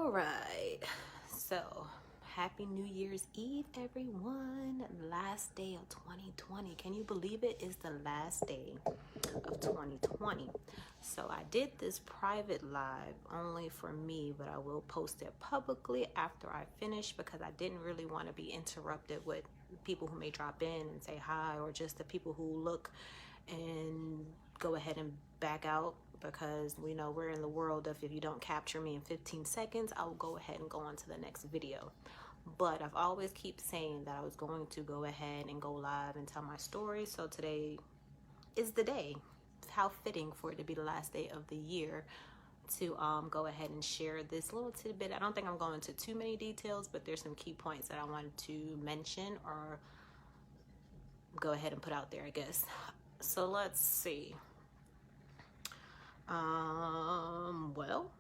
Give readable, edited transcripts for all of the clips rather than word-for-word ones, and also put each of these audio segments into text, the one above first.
All right, so happy New Year's Eve, everyone. Last day of 2020. Can you believe it is the last day of 2020? So I did this private live only for me, but I will post it publicly after I finish because I didn't really want to be interrupted with people who may drop in and say hi, or just the people who look and go ahead and back out, because we know we're in the world of, if you don't capture me in 15 seconds, I'll go ahead and go on to the next video. But I've always keep saying that I was going to go ahead and go live and tell my story. So today is the day. How fitting for it to be the last day of the year to go ahead and share this little tidbit. I don't think I'm going into too many details, but there's some key points that I wanted to mention or go ahead and put out there, I guess. So let's see. Well,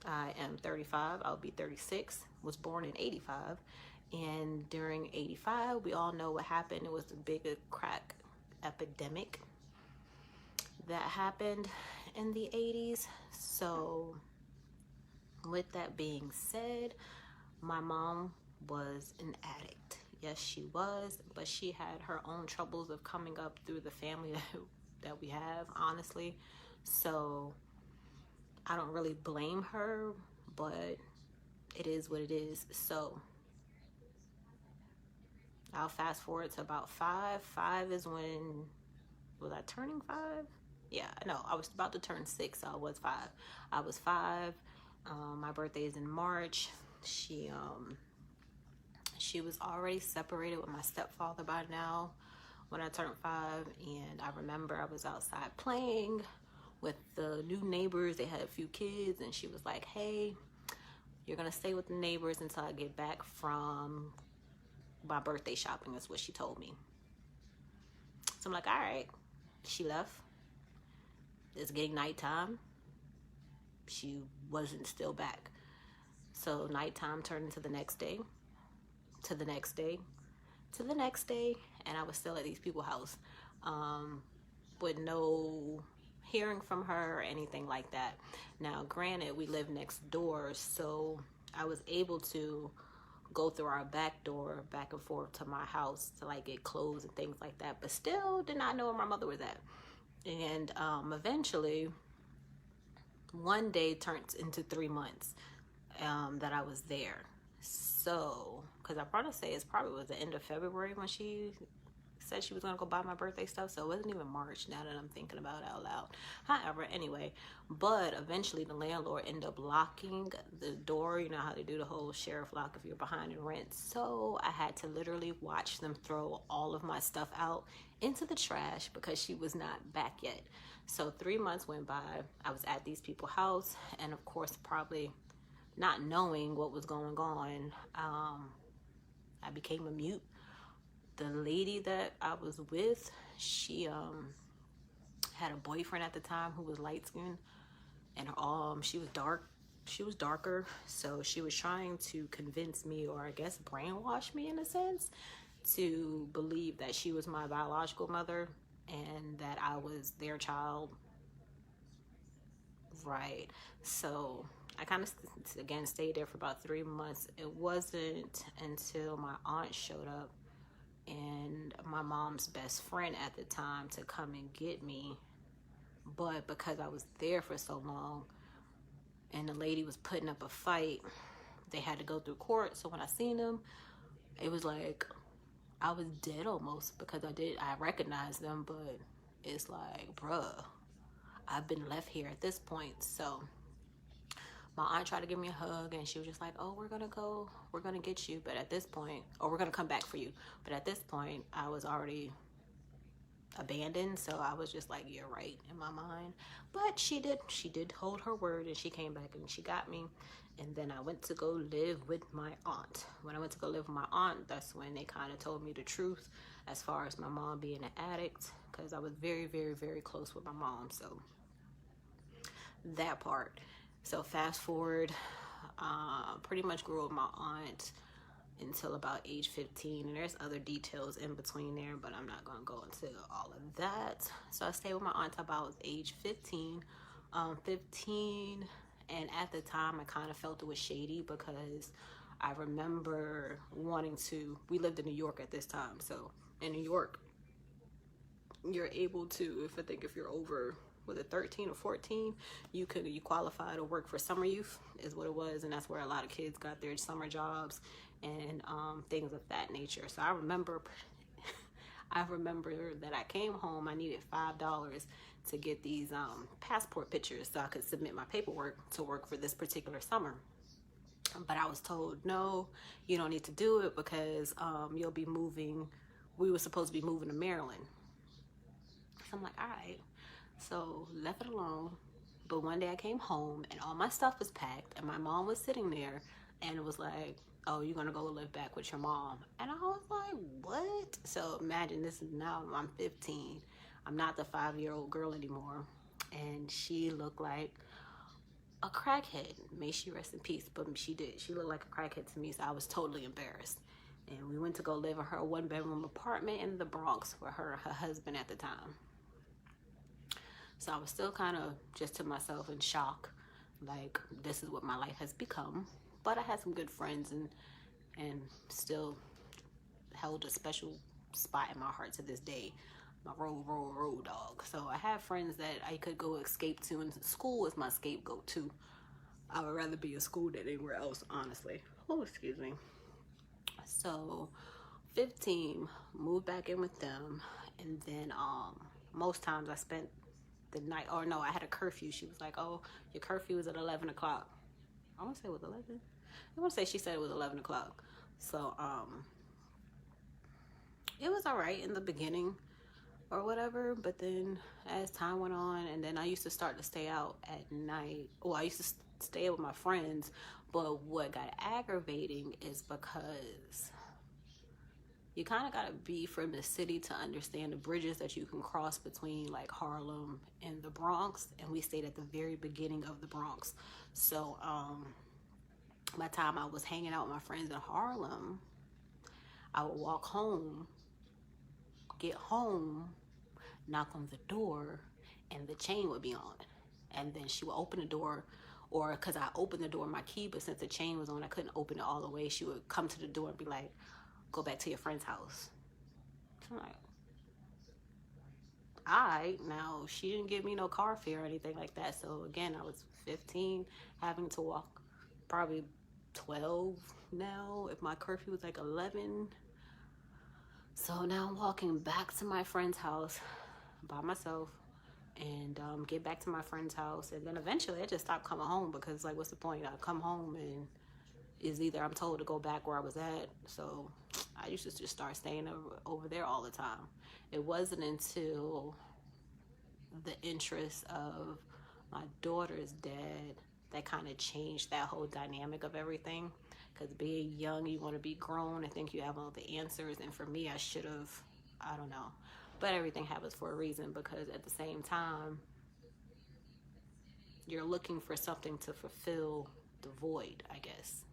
I am 35. I'll be 36. Was born in 85. And during 85, we all know what happened. It was the big crack epidemic that happened in the 80s. So with that being said, my mom was an addict. Yes, she was, but she had her own troubles of coming up through the family that we have, honestly. So I don't really blame her, but it is what it is. So I'll fast forward to about 5. 5 is when, was I turning 5? Yeah, no, I was about to turn 6, so I was 5. I was 5. My birthday is in March. She was already separated with my stepfather by now when I turned 5, and I remember I was outside playing with the new neighbors. They had a few kids, and she was like, hey, you're gonna stay with the neighbors until I get back from my birthday shopping, is what she told me. So I'm like, all right. She left. It's getting nighttime. She wasn't still back. So nighttime turned into the next day, to the next day, to the next day, and I was still at these people's house with no hearing from her or anything like that. Now, granted, we live next door, so I was able to go through our back door back and forth to my house to like get clothes and things like that, but still did not know where my mother was at. And eventually, one day turned into 3 months that I was there. So, because I probably say it's probably was the end of February when she said she was gonna go buy my birthday stuff, so it wasn't even March now that I'm thinking about it out loud. However, anyway, but eventually the landlord ended up locking the door. You know how they do the whole sheriff lock if you're behind in rent. So I had to literally watch them throw all of my stuff out into the trash because she was not back yet. So 3 months went by. I was at these people's house, and of course, probably not knowing what was going on, I became a mute. The lady that I was with, she had a boyfriend at the time who was light skinned, and she was dark. She was darker, so she was trying to convince me, or I guess brainwash me in a sense, to believe that she was my biological mother and that I was their child. Right. So I kind of again stayed there for about 3 months. It wasn't until my aunt showed up and my mom's best friend at the time to come and get me. But because I was there for so long and the lady was putting up a fight, they had to go through court. So when I seen them, it was like I was dead almost, because I recognized them, but it's like, bruh, I've been left here at this point. So my aunt tried to give me a hug, and she was just like, oh, we're gonna get you, but at this point, or we're gonna come back for you. But at this point, I was already abandoned, so I was just like, you're right, in my mind. But she did hold her word, and she came back and she got me. And then I went to go live with my aunt. When I went to go live with my aunt, that's when they kind of told me the truth as far as my mom being an addict, because I was very, very, very close with my mom. So that part. So fast forward, pretty much grew up with my aunt until about age 15, and there's other details in between there, but I'm not going to go into all of that. So I stayed with my aunt about age 15. 15 And at the time, I kind of felt it was shady because I remember wanting to, we lived in New York at this time. So in New York, you're able to, if you're over, was it 13 or 14, you qualify to work for summer youth is what it was. And that's where a lot of kids got their summer jobs and things of that nature. So I remember that I came home, I needed $5 to get these passport pictures so I could submit my paperwork to work for this particular summer. But I was told, no, you don't need to do it because you'll be moving. We were supposed to be moving to Maryland. So I'm like, all right. So left it alone. But one day I came home and all my stuff was packed and my mom was sitting there and it was like, oh, you're going to go live back with your mom. And I was like, what? So imagine this is now I'm 15. I'm not the 5-year-old girl anymore. And she looked like a crackhead. May she rest in peace. But she did. She looked like a crackhead to me. So I was totally embarrassed. And we went to go live in her 1-bedroom apartment in the Bronx with her husband at the time. So I was still kind of just to myself in shock. Like, this is what my life has become. But I had some good friends and still held a special spot in my heart to this day. My road dog. So I have friends that I could go escape to, and school is my scapegoat too. I would rather be in school than anywhere else, honestly. Oh, excuse me. So 15, moved back in with them, and then most times I spent the night, or no, I had a curfew. She was like, oh, your curfew is at 11 o'clock. I want to say it was 11. I want to say she said it was 11 o'clock. So it was all right in the beginning or whatever, but then as time went on, and then I used to start to stay out at night. Well, I used to stay with my friends, but what got aggravating is because you kind of got to be from the city to understand the bridges that you can cross between like Harlem and the Bronx. And we stayed at the very beginning of the Bronx. So by the time I was hanging out with my friends in Harlem, I would walk home, get home, knock on the door, and the chain would be on. And then she would open the door, or because I opened the door with my key, but since the chain was on, I couldn't open it all the way. She would come to the door and be like, go back to your friend's house. So I'm like, all right. Now, she didn't give me no car fare or anything like that. So again, I was 15, having to walk probably 12 now, if my curfew was like 11. So now I'm walking back to my friend's house by myself and get back to my friend's house. And then eventually I just stopped coming home because, like, what's the point? I come home and is either I'm told to go back where I was at. So I used to just start staying over there all the time. It wasn't until the interest of my daughter's dad that kind of changed that whole dynamic of everything. Because being young, you want to be grown. I think you have all the answers. And for me, I should have, I don't know. But everything happens for a reason, because at the same time, you're looking for something to fulfill the void, I guess.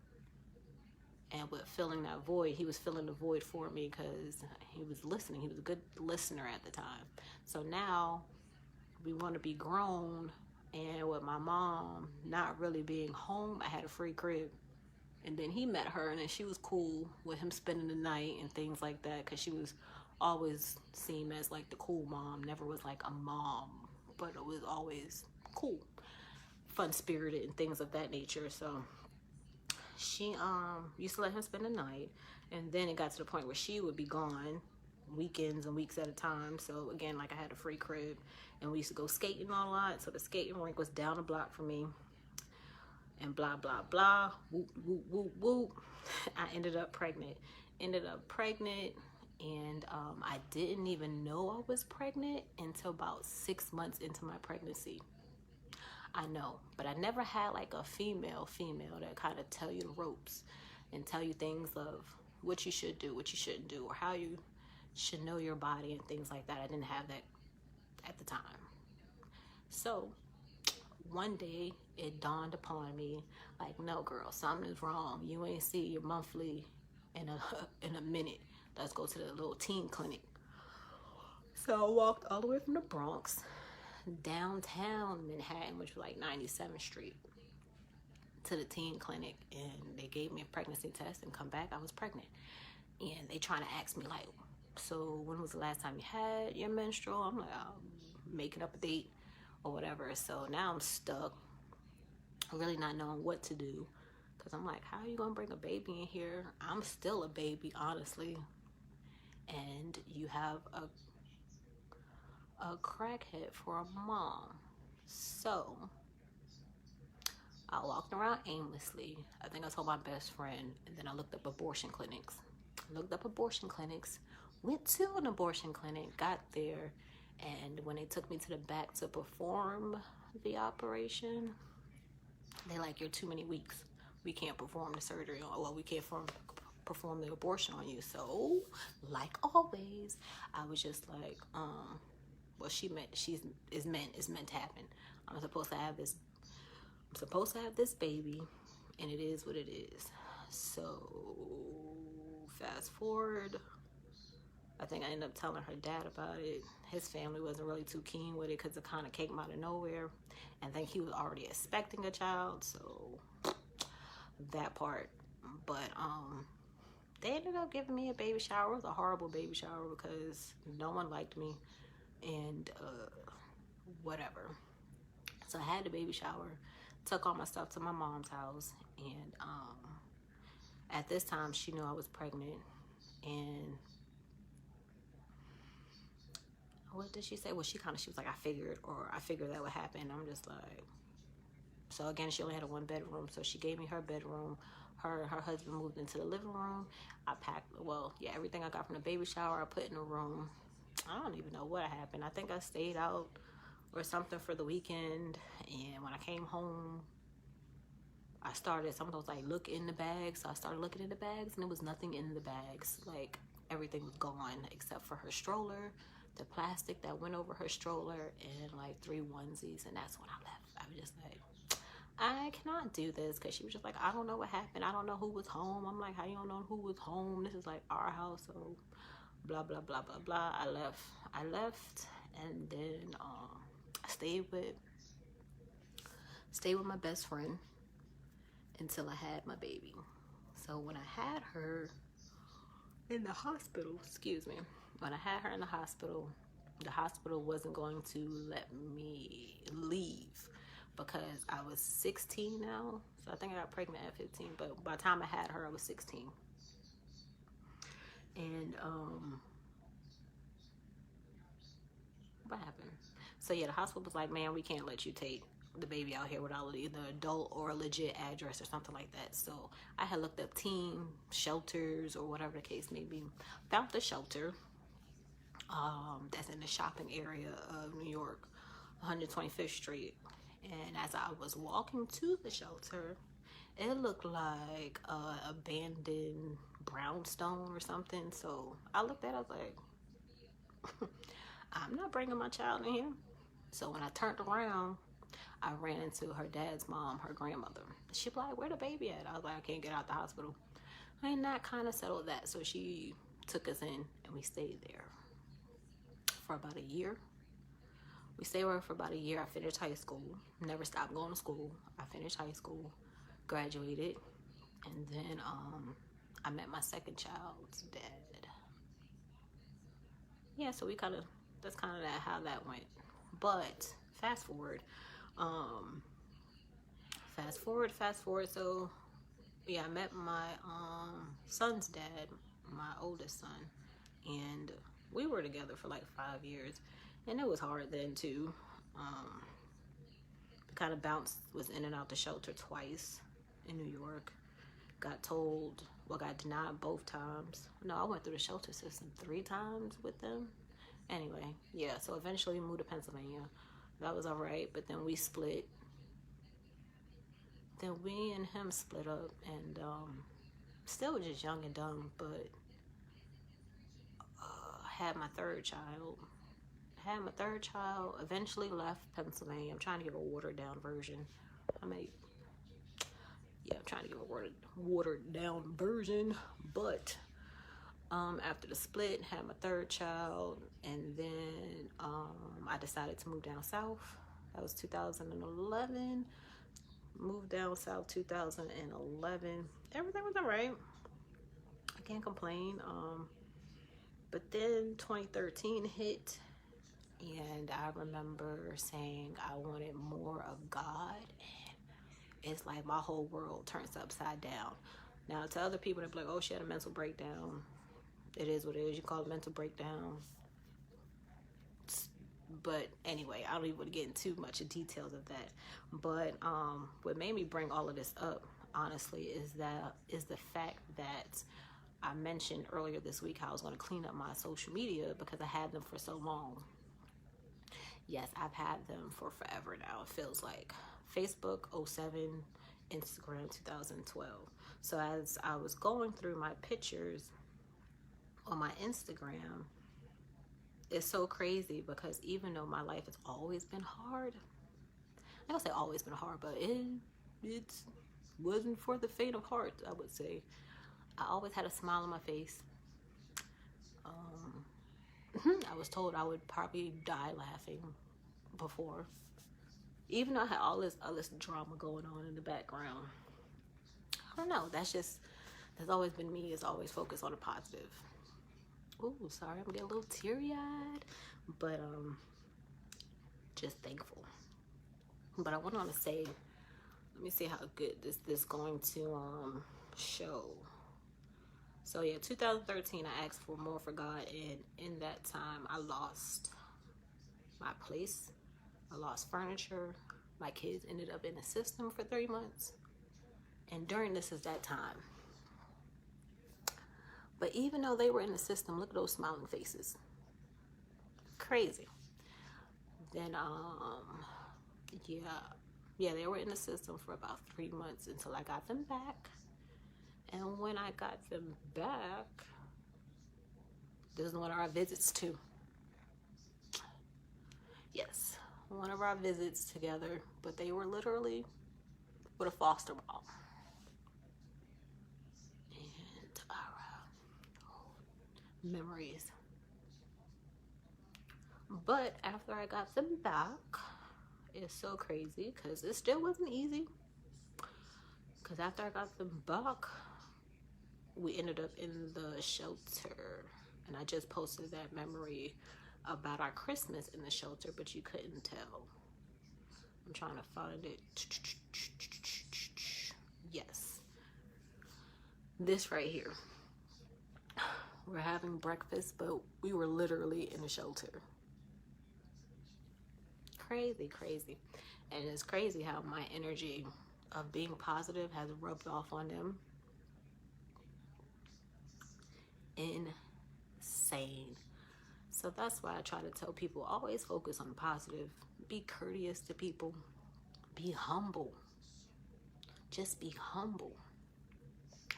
And with filling that void, he was filling the void for me because he was listening. He was a good listener at the time. So now we want to be grown, and with my mom not really being home, I had a free crib. And then he met her, and then she was cool with him spending the night and things like that, because she was always seen as like the cool mom. Never was like a mom, but it was always cool, fun-spirited and things of that nature. So she used to let him spend the night, and then it got to the point where she would be gone weekends and weeks at a time. So again, like, I had a free crib, and we used to go skating a lot. So the skating rink was down the block from me, and blah blah blah, whoop whoop whoop whoop. I ended up pregnant, and I didn't even know I was pregnant until about 6 months into my pregnancy. I know, but I never had like a female that kind of tell you the ropes and tell you things of what you should do, what you shouldn't do, or how you should know your body and things like that. I didn't have that at the time. So one day it dawned upon me, like, no girl, something is wrong. You ain't see your monthly in a minute. Let's go to the little teen clinic. So I walked all the way from the Bronx downtown Manhattan, which was like 97th Street. to the teen clinic, and they gave me a pregnancy test, and come back, I was pregnant. And they trying to ask me like, so when was the last time you had your menstrual? I'm like, I'm making up a date or whatever. So now I'm stuck, really not knowing what to do, because I'm like, how are you gonna bring a baby in here? I'm still a baby, honestly, and you have a crackhead for a mom. So I walked around aimlessly. I think I told my best friend, and then I looked up abortion clinics. Went to an abortion clinic, got there, and when they took me to the back to perform the operation, they like, you're too many weeks. We can't perform the surgery on, well, we can't perform the abortion on you. So, like always, I was just like, well, it's meant to happen. I'm supposed to have this baby, and it is what it is. So fast forward, I think I ended up telling her dad about it. His family wasn't really too keen with it because it kind of came out of nowhere. And I think he was already expecting a child, so that part. But they ended up giving me a baby shower. It was a horrible baby shower because no one liked me, and whatever. So I had the baby shower, took all my stuff to my mom's house, and at this time she knew I was pregnant. And what did she say? Well, she was like, I figured that would happen. I'm just like, so again, she only had a 1-bedroom, so she gave me her bedroom. Her husband moved into the living room. I packed, everything I got from the baby shower I put in the room. I don't even know what happened. I think I stayed out or something for the weekend, and when I came home, I started, someone was like, look in the bags. So I started looking in the bags, and there was nothing in the bags. Like, everything was gone except for her stroller, the plastic that went over her stroller, and like 3 onesies. And that's when I left. I was just like, I cannot do this, because she was just like, I don't know what happened. I don't know who was home. I'm like, how you don't know who was home? This is like our house, so blah, blah, blah, blah, blah. I left, and then I stayed with my best friend until I had my baby. So when I had her in the hospital, when I had her in the hospital wasn't going to let me leave because I was 16 now. So I think I got pregnant at 15, but by the time I had her, I was 16. And what happened? So yeah, the hospital was like, man, we can't let you take the baby out here without either adult or a legit address or something like that. So I had looked up teen shelters or whatever the case may be. Found the shelter that's in the shopping area of New York, 125th Street. And as I was walking to the shelter, it looked like an abandoned brownstone or something. So I looked at it, I was like, I'm not bringing my child in here. So when I turned around, I ran into her dad's mom, her grandmother. She was like, where the baby at? I was like, I can't get out the hospital. And that kind of settled that. So she took us in, and we stayed there for about a year. We stayed there for about a year. I finished high school. Never stopped going to school. I finished high school, graduated, and then I met my second child's dad. Yeah, so that's kind of how that went. But fast forward. So yeah, I met my son's dad, my oldest son, and we were together for like 5 years, and it was hard then too. Kind of was in and out the shelter twice in New York. Got denied both times. No, I went through the shelter system 3 times with them. Anyway, yeah, so eventually we moved to Pennsylvania. That was all right, but then we split. Then we and him split up, and still just young and dumb, but had my third child. Eventually left Pennsylvania. I'm trying to give a watered down version. I'm trying to give a watered down version, but after the split, had my third child, and then I decided to move down south. That was 2011. Moved down south 2011. Everything was all right. I can't complain. But then 2013 hit, and I remember saying I wanted more of God, and it's like my whole world turns upside down. Now, to other people, they're like, oh, she had a mental breakdown. It is what it is. You call it mental breakdown. But anyway, I don't even want to get into too much of details of that. But what made me bring all of this up, honestly, is the fact that I mentioned earlier this week how I was going to clean up my social media because I had them for so long. Yes, I've had them for forever now. It feels like Facebook 07, Instagram 2012. So as I was going through my pictures on my Instagram, it's so crazy because even though my life has always been hard, I don't say always been hard, but it wasn't for the faint of heart, I would say. I always had a smile on my face. I was told I would probably die laughing before, even though I had all this drama going on in the background. I don't know. That's always been me. It's always focused on the positive. Ooh, sorry, I'm getting a little teary-eyed, but just thankful. But I went on to say, let me see how good this going to show. So yeah, 2013, I asked for more for God, and in that time, I lost my place. I lost furniture. My kids ended up in the system for 3 months. And during this is that time. But even though they were in the system, look at those smiling faces. Crazy. Then, yeah, they were in the system for about 3 months until I got them back. And when I got them back, this is one of our visits too. Yes, one of our visits together, but they were literally with a foster mom. And memories. But after I got them back, it's so crazy because it still wasn't easy. Because after I got them back, we ended up in the shelter, and I just posted that memory about our Christmas in the shelter, but you couldn't tell. I'm trying to find it. Yes, this right here. We're having breakfast, but we were literally in a shelter. Crazy. And it's crazy how my energy of being positive has rubbed off on them. Insane. So that's why I try to tell people, always focus on the positive. Be courteous to people. Be humble. Just be humble.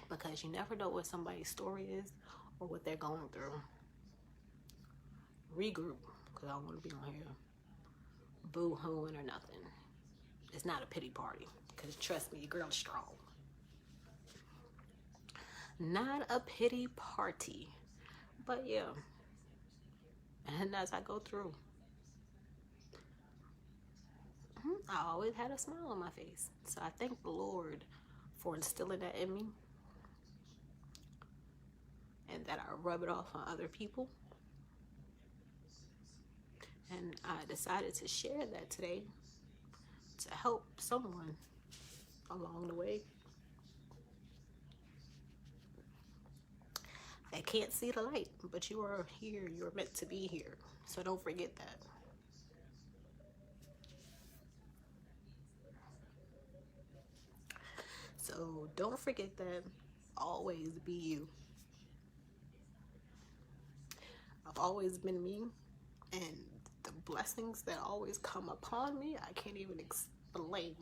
Because you never know what somebody's story is or what they're going through. Regroup, because I don't want to be on here boo-hooing or nothing. It's not a pity party, because trust me, your girl's strong. Not a pity party. But yeah, and as I go through, I always had a smile on my face. So I thank the Lord for instilling that in me, and that I rub it off on other people. And I decided to share that today to help someone along the way that can't see the light, but you are here. You're meant to be here. So don't forget that. So don't forget that. Always be you. I've always been me, and the blessings that always come upon me, I can't even explain.